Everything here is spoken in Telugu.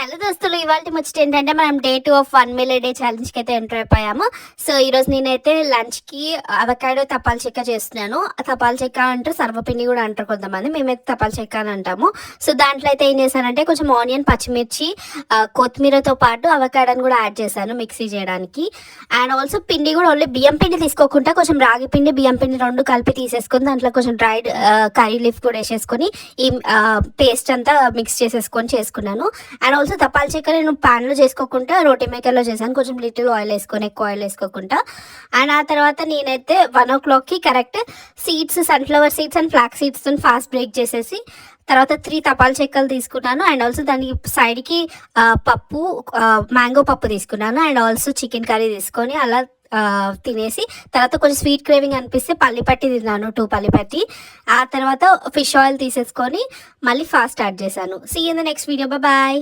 హలో దోస్తులు, ఇవాళ ముచ్చట ఏంటంటే మనం day 2 of 1 meal day challenge కి అయితే ఎంటర్ అయిపోయాము. సో ఈ రోజు నేనైతే లంచ్ కి అవకాడో తపాల్ చెక్క చేస్తున్నాను. తపాల్ చెక్క అంటారు, సర్వపిండి కూడా అంటారు కొంతమంది, మేమైతే తపాల్ చెక్క అని అంటాము. సో దాంట్లో అయితే ఏం చేశానంటే కొంచెం ఆనియన్, పచ్చిమిర్చి, కొత్తిమీరతో పాటు అవకాడోని కూడా యాడ్ చేశాను మిక్సీ చేయడానికి. అండ్ ఆల్సో పిండి కూడా ఓన్లీ బియ్యం పిండి తీసుకోకుండా కొంచెం రాగి పిండి, బియ్యం పిండి రెండు కలిపి తీసేసుకొని దాంట్లో కొంచెం డ్రైడ్ కర్రీ లీఫ్ కూడా వేసేసుకొని ఈ పేస్ట్ అంతా మిక్స్ చేసుకున్నాను. అండ్ ఆల్సో తపాల్ చెక్క నేను ప్యాన్లో చేసుకోకుండా రోటీ మేకర్లో చేశాను, కొంచెం లిటిల్ ఆయిల్ వేసుకొని, ఎక్కువ ఆయిల్ వేసుకోకుండా. అండ్ ఆ తర్వాత నేనైతే 1 o'clockకి correct seeds, sunflower seeds and flax సీడ్స్తో ఫాస్ట్ బ్రేక్ చేసేసి తర్వాత 3 తపాల్ చెక్కలు తీసుకున్నాను. అండ్ ఆల్సో దానికి సైడ్కి పప్పు, మ్యాంగో పప్పు తీసుకున్నాను. అండ్ ఆల్సో చికెన్ కర్రీ తీసుకొని అలా తినేసి తర్వాత కొంచెం స్వీట్ క్రేవింగ్ అనిపిస్తే పల్లిపట్టి తిన్నాను, 2 పల్లిపట్టి. ఆ తర్వాత ఫిష్ ఆయిల్ తీసేసుకొని మళ్ళీ ఫాస్ట్ స్టార్ట్ చేశాను. See in the next video, bye.